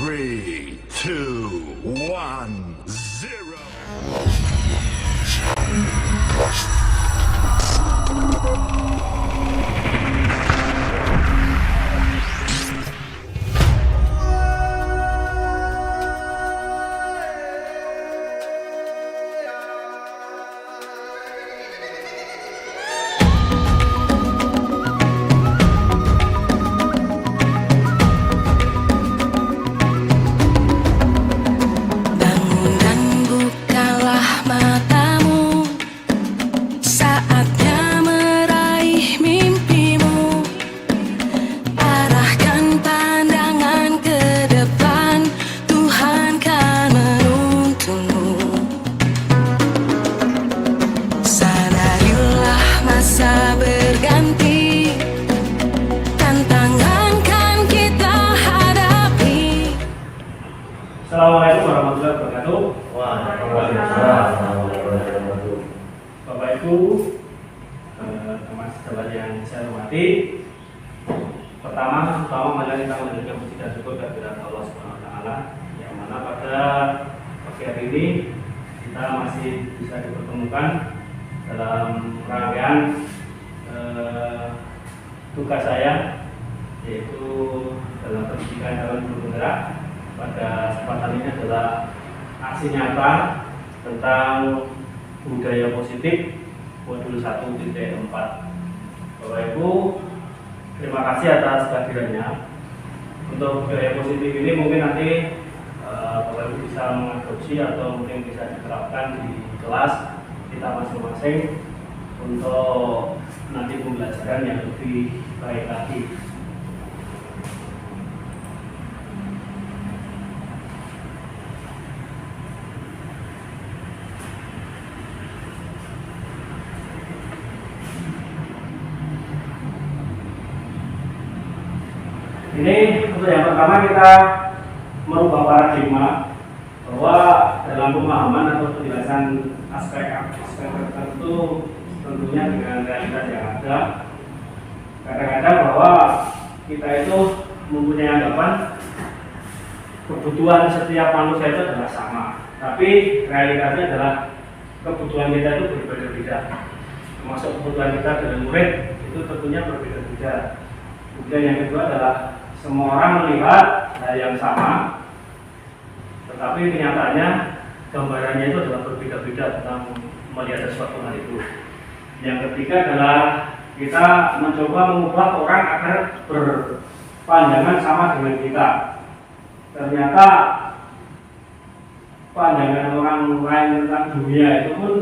3, 2, 1, 0. Assalamualaikum warahmatullahi wabarakatuh. Waalaikumsalam warahmatullahi wabarakatuh. Bapak Ibu, teman sejawat yang saya hormati. Pertama mari kita menunjukkan puji dan syukur kehadirat Allah Subhanahu wa taala yang mana pada pagi hari ini kita masih bisa dipertemukan dalam rangkaian tugas saya, yaitu dalam pendidikan calon guru penggerak. Pada kesempatan ini adalah aksi nyata tentang budaya positif modul 1.4. Bapak Ibu, terima kasih atas kehadirannya. Untuk budaya positif ini mungkin nanti Bapak Ibu bisa mengadopsi atau mungkin bisa diterapkan di kelas kita masing-masing untuk nanti pembelajaran yang lebih baik lagi. Ini untuk yang pertama kita merubah paradigma bahwa dalam pemahaman atau penjelasan aspek tertentu tentunya dengan realitas yang ada. Kadang-kadang bahwa kita itu mempunyai anggapan kebutuhan setiap manusia itu adalah sama, tapi realitasnya adalah kebutuhan kita itu berbeda-beda. Termasuk kebutuhan kita dengan murid itu tentunya berbeda-beda. Kemudian yang kedua adalah semua orang melihat hal yang sama, tetapi kenyataannya gambarannya itu adalah berbeda-beda tentang melihat sesuatu hal itu. Yang ketiga adalah kita mencoba mengubah orang agar berpandangan sama dengan kita. Ternyata pandangan orang lain tentang dunia itu pun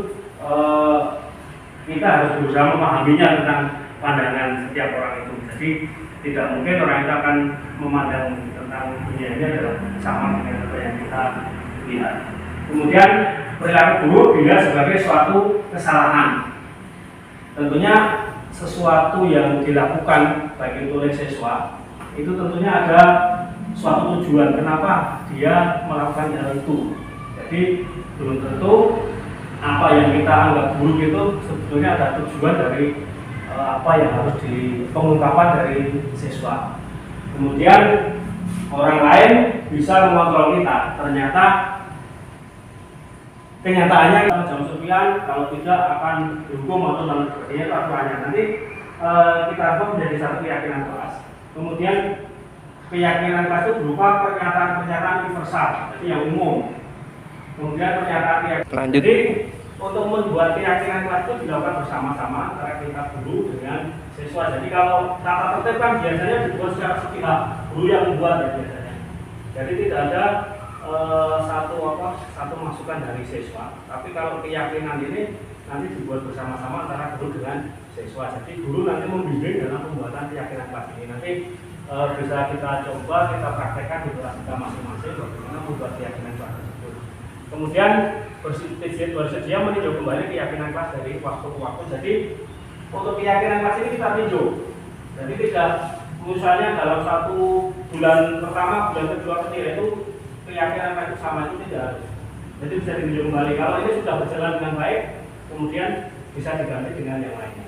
kita harus berusaha memahaminya tentang pandangan setiap orang itu. Jadi tidak mungkin orang itu akan memandang tentang dunia ini adalah sama dengan apa yang kita lihat. Kemudian perilaku buruk dilihat sebagai suatu kesalahan. Tentunya sesuatu yang dilakukan baik itu oleh siswa itu tentunya ada suatu tujuan kenapa dia melakukan hal itu. Jadi belum tentu apa yang kita anggap buruk itu sebetulnya ada tujuan dari apa yang harus pengungkapan dari siswa. Kemudian orang lain bisa mengontrol kita. Ternyata kenyataannya jam sekian kalau tidak akan dihukum atau dan sebagainya itu aturannya. Nanti kita buat menjadi satu keyakinan kelas. Kemudian keyakinan kelas itu berupa pernyataan-pernyataan universal, jadi yang umum. Kemudian pernyataan Lanjut. Jadi untuk membuat keyakinan kelas itu dilakukan bersama-sama antara kita guru dengan siswa. Jadi kalau tata tertib kan biasanya dibuat secara sepihak, guru yang membuat ya biasanya. Jadi tidak ada satu masukan dari siswa. Tapi kalau keyakinan ini nanti dibuat bersama-sama antara guru dengan siswa. Jadi guru nanti membimbing dalam pembuatan keyakinan kelas ini. Nanti bisa kita coba, kita praktekkan di kelas kita masing-masing bagaimana membuat keyakinan kelas tersebut. Kemudian bersedia meninjau kembali keyakinan kelas dari waktu ke waktu. Jadi untuk keyakinan kelas ini kita tinjau. Jadi tidak misalnya dalam satu bulan pertama, bulan kedua, ketiga itu keyakinan kelas itu sama, itu tidak. Jadi bisa ditinjau kembali. Kalau ini sudah berjalan dengan baik, kemudian bisa diganti dengan yang lainnya.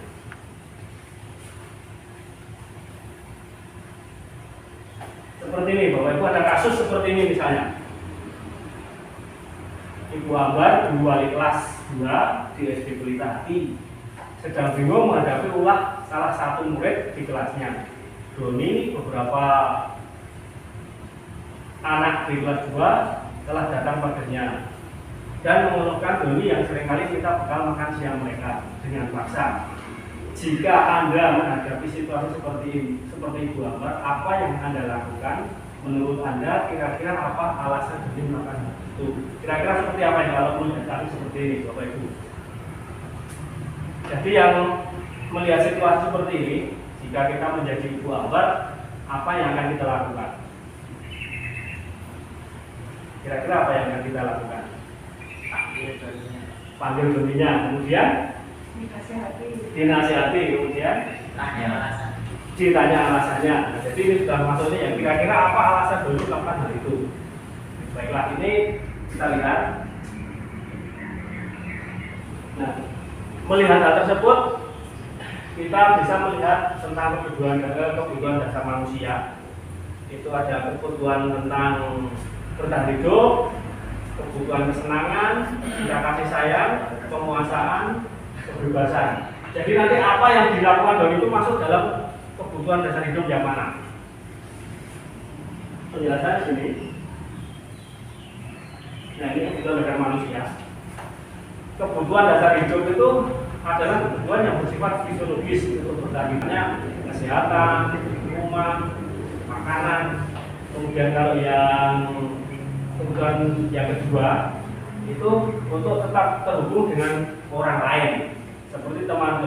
seperti ini, Bapak Ibu, ada kasus seperti ini misalnya. Ibu Ambar, guru wali kelas 2 di SD Pelitahati, sedang bingung menghadapi ulah salah satu murid di kelasnya. Doni, beberapa anak di kelas 2 telah datang padanya dan mengeluhkan Doni yang seringkali kita bekal makan siang mereka dengan paksa. Jika Anda menghadapi situasi seperti ini, seperti Ibu Ambar, apa yang Anda lakukan? Menurut Anda, kira-kira apa alasan Doni melakukan itu? Kira-kira seperti apa yang kalau menghadapi seperti ini, Bapak Ibu? Jadi yang melihat situasi seperti ini, jika kita menjadi Ibu Ambar, apa yang akan kita lakukan? Kira-kira apa yang akan kita lakukan? Panggil Doninya, kemudian dinasihati, kemudian ditanya alasannya. Nah, jadi ini sudah maksudnya yang kira-kira apa alasan Doni melakukan hal itu. Baiklah, ini kita lihat. Nah, melihat hal tersebut, kita bisa melihat tentang kebutuhan dasar manusia. Itu ada kebutuhan tentang bertahan hidup, kebutuhan kesenangan, cinta kasih sayang, penguasaan, kebebasan. Jadi nanti apa yang dilakukan Doni itu masuk dalam kebutuhan dasar hidup yang mana? Penjelasan di sini. Nah, ini kebutuhan dasar manusia. Kebutuhan dasar hidup itu adalah kebutuhan yang bersifat fisiologis untuk bertahan hidupnya, kesehatan, rumah, makanan. Kemudian kalau yang kebutuhan yang kedua itu untuk tetap terhubung dengan orang lain, seperti teman,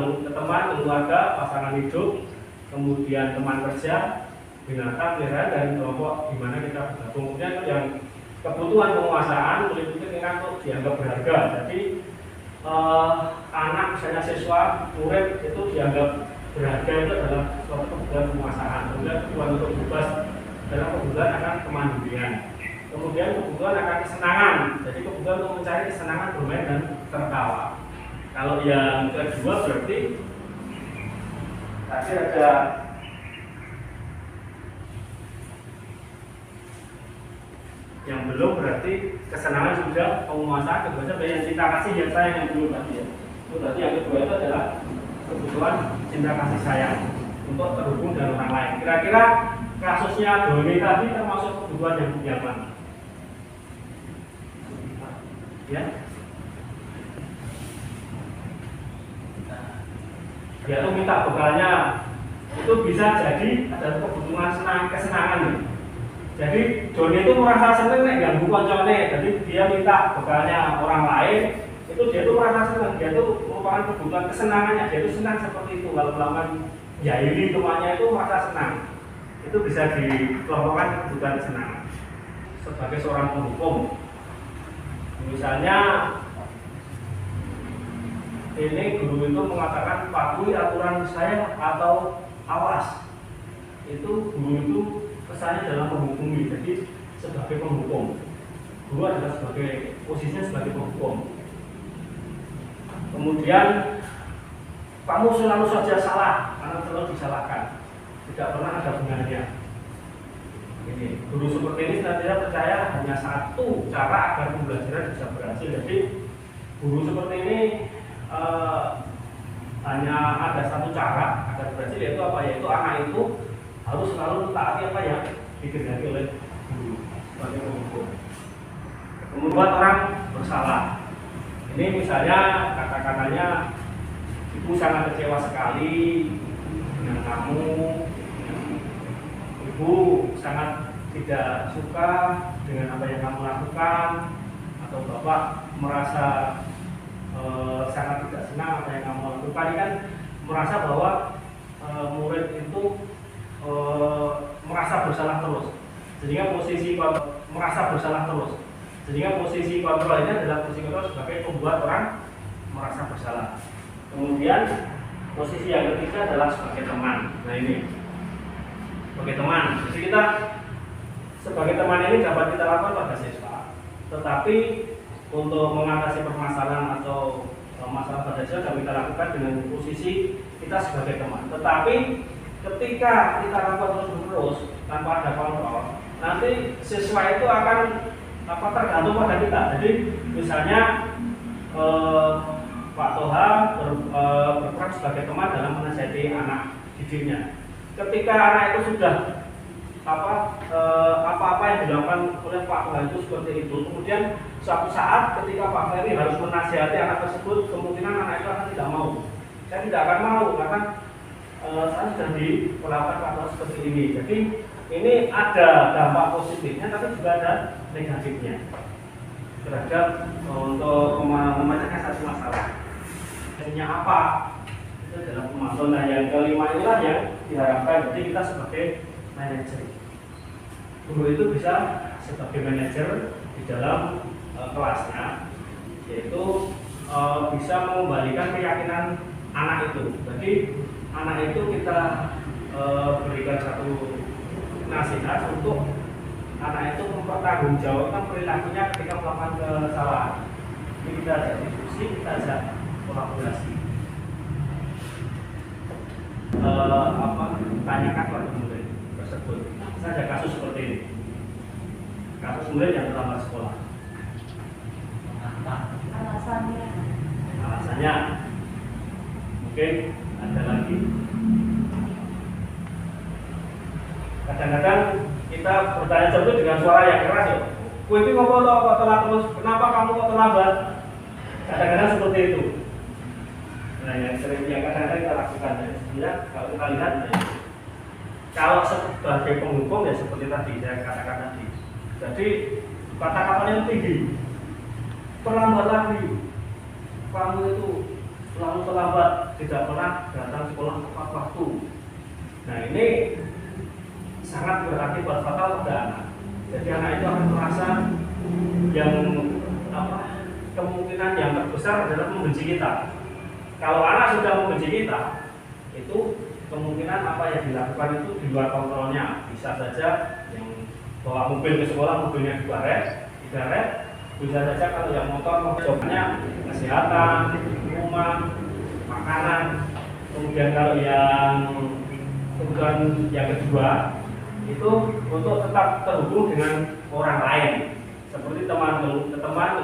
keluarga, pasangan hidup, kemudian teman kerja, binatang, peliharaan, dan kelompok di mana kita bergabung. Kemudian yang kebutuhan penguasaan meliputi tingkat untuk dianggap berharga. Jadi anak, misalnya siswa, murid itu dianggap berharga itu adalah suatu kebutuhan penguasaan. Kemudian kebutuhan untuk bebas adalah kebutuhan akan kemandirian. Kemudian kebutuhan akan kesenangan. Jadi kebutuhan untuk mencari kesenangan bermain dan tertawa. Kalau yang kedua berarti tadi ada yang belum, berarti kesenangan sudah, penguasaan, kebebasan, yang cinta kasih, yang sayang yang belum tadi ya. Itu berarti yang kedua itu adalah kebutuhan cinta kasih sayang untuk terhubung dengan orang lain. Kira-kira kasusnya Doni tadi termasuk kebutuhan yang mana? Ya, yaitu minta bekalnya itu bisa jadi ada kebutuhan kesenangan nih. Jadi Doni itu merasa senang nih ganggu koncone, jadi dia minta bekalnya orang lain, itu dia itu merasa senang, dia itu merupakan kebutuhan kesenangannya, dia itu senang seperti itu. Kalau melakukan jahili temannya itu merasa senang, itu bisa dikelompokkan kebutuhan kesenangan. Sebagai seorang penghukum, misalnya ini guru itu mengatakan patuhi aturan saya atau awas, itu guru itu kesannya dalam menghukumi. Jadi sebagai penghukum, guru adalah sebagai posisinya sebagai penghukum. Kemudian kamu selalu saja salah karena selalu disalahkan, tidak pernah ada benarnya. Ini guru seperti ini saya percaya hanya satu cara agar pembelajaran bisa berhasil. Jadi guru seperti ini hanya ada satu cara agar berhasil, yaitu apa? Yaitu anak itu harus selalu taati apa yang dikehendaki oleh guru sebagai penghukum. Membuat orang bersalah. Ini misalnya kata-katanya, ibu sangat kecewa sekali dengan kamu, ibu sangat tidak suka dengan apa yang kamu lakukan, atau bapak merasa sangat tidak senang apa yang kamu lakukan. Ini kan merasa bahwa murid itu merasa bersalah terus, sehingga posisi merasa bersalah terus, sehingga posisi kontrol ini adalah posisi kontrol sebagai pembuat orang merasa bersalah. Kemudian posisi yang ketiga adalah sebagai teman. Nah ini sebagai teman, jadi kita sebagai teman ini dapat kita lakukan pada siswa, tetapi untuk mengatasi permasalahan atau masalah pada siswa dapat kita lakukan dengan posisi kita sebagai teman. Tetapi ketika kita lakukan terus-menerus tanpa ada kontrol, nanti siswa itu akan tergantung pada kita. Jadi misalnya Pak Toha berperan sebagai teman dalam menasihati anak didiknya. Ketika anak itu sudah apa-apa yang dilakukan oleh Pak Toha itu seperti itu, kemudian suatu saat ketika Pak Ferry harus menasihati anak tersebut, kemungkinan anak itu akan tidak mau. Saya tidak akan mau karena saya sudah diperlakukan Pak Toha seperti ini. Jadi ini ada dampak positifnya, tapi juga ada negatifnya terhadap untuk memecahkan satu masalah. Hanya apa itu dalam pemantauan. Nah, yang kelima inilah yang diharapkan. Jadi kita sebagai manajer, guru itu bisa sebagai manajer di dalam kelasnya, yaitu bisa mengembalikan keyakinan anak itu. Jadi anak itu kita berikan satu nasihat untuk anak itu mempertanggungjawabkan perilakunya ketika melakukan kesalahan. Jadi kita ajak diskusi, kita ajak kolaborasi. Tanyakan pada murid tersebut. Saya ada kasus seperti ini. Kasus murid yang terlambat sekolah. Alasannya mungkin ada lagi. Kadang-kadang kita bertanya contoh dengan suara yang keras ya. Kue ini ngomong kok telat terus, kenapa kamu kok terlambat? Kadang-kadang seperti itu. Nah, yang sering kadang-kadang kita lakukan ya. Kalau kita lihat kalau sebagai penghukum ya seperti tadi saya katakan tadi. Jadi kata-katanya tinggi. Terlambat lagi. Kamu itu selalu terlambat, tidak pernah datang sekolah tepat waktu. Nah, ini sangat berakibat fatal pada anak. Jadi anak itu akan merasa yang kemungkinan yang terbesar adalah membenci kita. Kalau anak sudah membenci kita, itu kemungkinan apa yang dilakukan itu di luar kontrolnya. Bisa saja yang bawa mobil ke sekolah, mobilnya digaret. Bisa saja kalau yang motor jawabannya kesehatan, rumah, makanan. Kemudian kalau yang kebutuhan yang kedua itu untuk tetap terhubung dengan orang lain, seperti teman,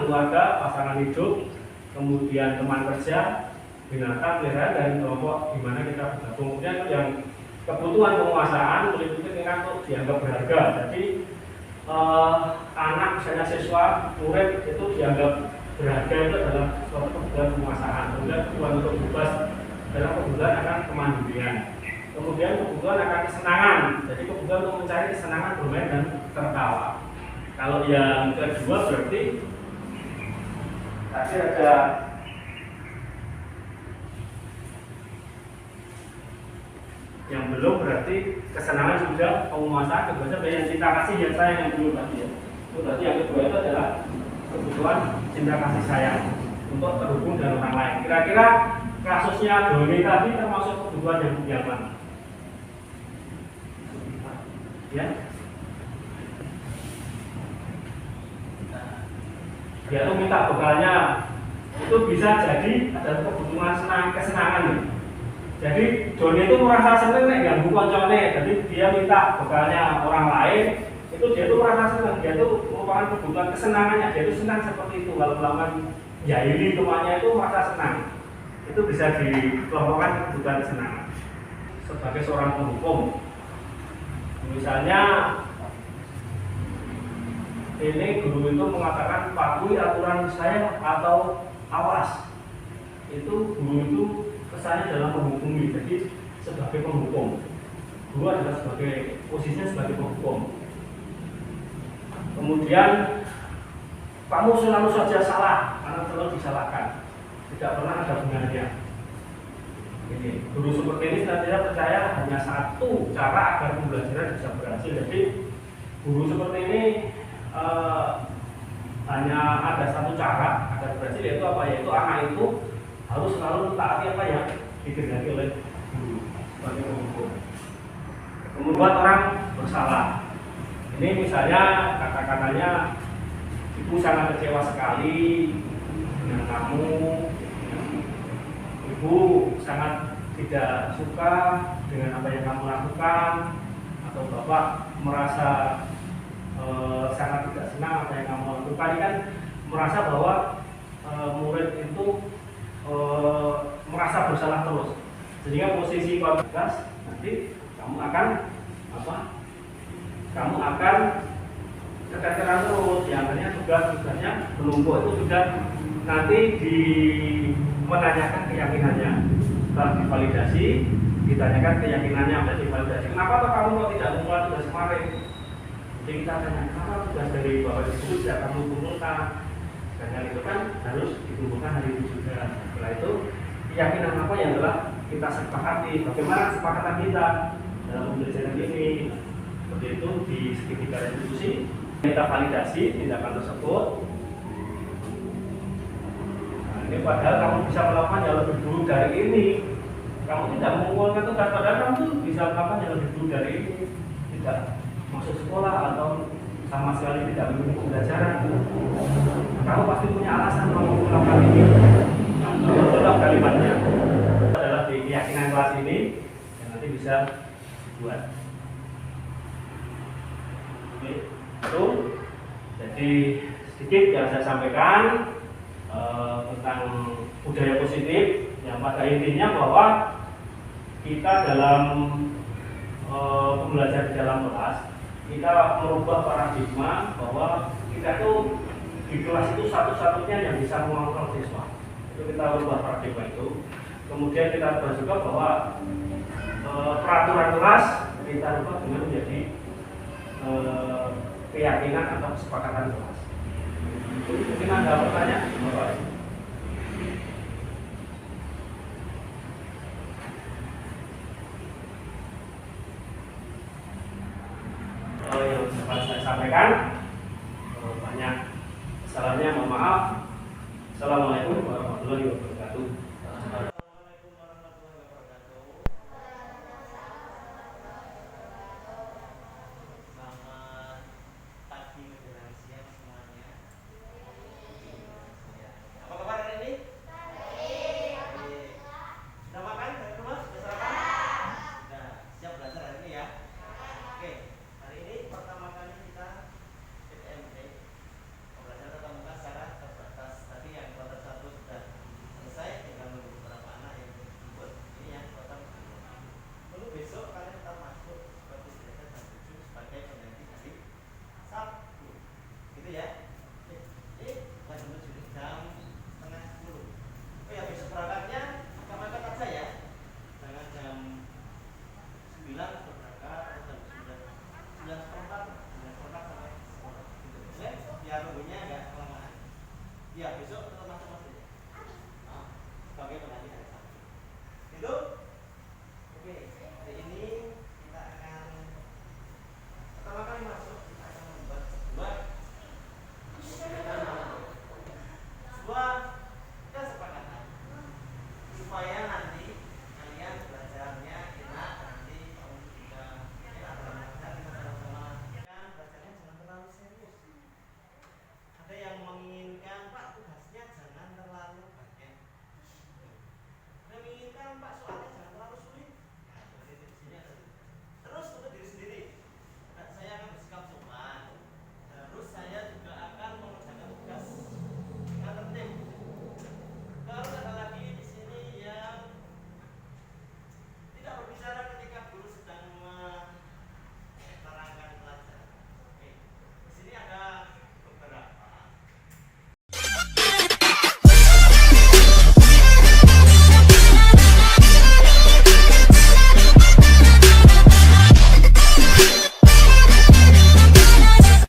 keluarga, pasangan hidup, kemudian teman kerja, binatang, peliharaan, dan kelompok di mana kita bergabung. Kemudian yang kebutuhan penguasaan, politik dengan untuk dianggap berharga. Jadi anak, misalnya siswa, murid itu dianggap berharga itu adalah suatu kebutuhan penguasaan. Kemudian kebutuhan untuk bebas dalam kebutuhan akan kemandirian. Kemudian kebutuhan akan kesenangan. Jadi kebutuhan untuk mencari kesenangan bermain dan tertawa. Kalau yang kedua berarti tadi ada yang belum, berarti kesenangan sudah, penguasaan kebiasaan yang cinta kasih yang sayang yang belum tadi ya. Itu berarti yang kedua itu adalah kebutuhan cinta kasih sayang untuk terhubung dengan orang lain. Kira-kira kasusnya Doni tadi termasuk kebutuhan yang nyaman. Ya. Dia tuh minta bekalnya itu bisa jadi ada kebutuhan kesenangan nih. Jadi Doni itu merasa senang nih ganggu koncone, jadi dia minta bekalnya orang lain, itu dia tuh merasa senang, dia tuh merupakan kebutuhan kesenangannya, dia tuh senang seperti itu. Kalau melakukan jahili temannya itu merasa senang, itu bisa dikelompokkan kebutuhan kesenangan. Sebagai seorang penghukum, misalnya ini guru itu mengatakan patuhi aturan saya atau awas, itu guru itu kesannya dalam menghukumi. Jadi sebagai penghukum, guru adalah sebagai posisinya sebagai penghukum. Kemudian kamu selalu saja salah, karena selalu disalahkan, tidak pernah ada benarnya. Ini guru seperti ini saya percaya hanya satu cara agar pembelajaran bisa berhasil. Jadi guru seperti ini hanya ada satu cara agar berhasil, yaitu apa? Yaitu anak itu harus selalu taati apa yang dikehendaki oleh guru sebagai penghukum. Membuat orang bersalah. Ini misalnya kata-katanya, ibu sangat kecewa sekali dengan kamu, ibu sangat tidak suka dengan apa yang kamu lakukan, atau bapak merasa sangat tidak senang apa yang kamu lakukan. Ini kan merasa bahwa murid itu merasa bersalah terus, sehingga posisi kualitas nanti kamu akan keteteran terus. Yang akhirnya tugasnya menumpuk itu sudah nanti menanyakan keyakinannya. Setelah divalidasi, ditanyakan keyakinannya, sudah divalidasi. Kenapa toh kamu kok tidak mengumpulkan tugas kemarin? Jadi kita tanya, kenapa tugas dari Bapak Ibu tidak kamu kumpulkan? Dan itu kan harus dikumpulkan hari itu juga. Setelah itu, keyakinan apa yang telah kita sepakati? Bagaimana kesepakatan kita dalam pembelajaran ini? Seperti itu di segitiga institusi kita validasi tindakan tersebut. Ini padahal kamu bisa melakukan yang lebih dulu dari ini. Kamu tidak mengumpulkan tugas, padahal kamu tuh bisa melakukan yang lebih dulu dari ini. Tidak masuk sekolah atau sama sekali tidak mengikuti pembelajaran. Kamu pasti punya alasan mau melakukan ini. Itulah kalimatnya adalah di keyakinan kelas ini yang nanti bisa dibuat. Oke, itu jadi sedikit yang saya sampaikan tentang budaya positif, yang pada intinya bahwa kita dalam pembelajaran di dalam kelas, kita merubah paradigma bahwa kita itu di kelas itu satu-satunya yang bisa mengontrol siswa. Itu kita merubah paradigma itu. Kemudian kita ubah juga bahwa peraturan kelas kita ubah dengan menjadi keyakinan atau kesepakatan kelas. Mungkin ada pertanyaan? Yang dapat saya sampaikan banyak salahnya, mohon maaf. Assalamualaikum warahmatullahi wabarakatuh.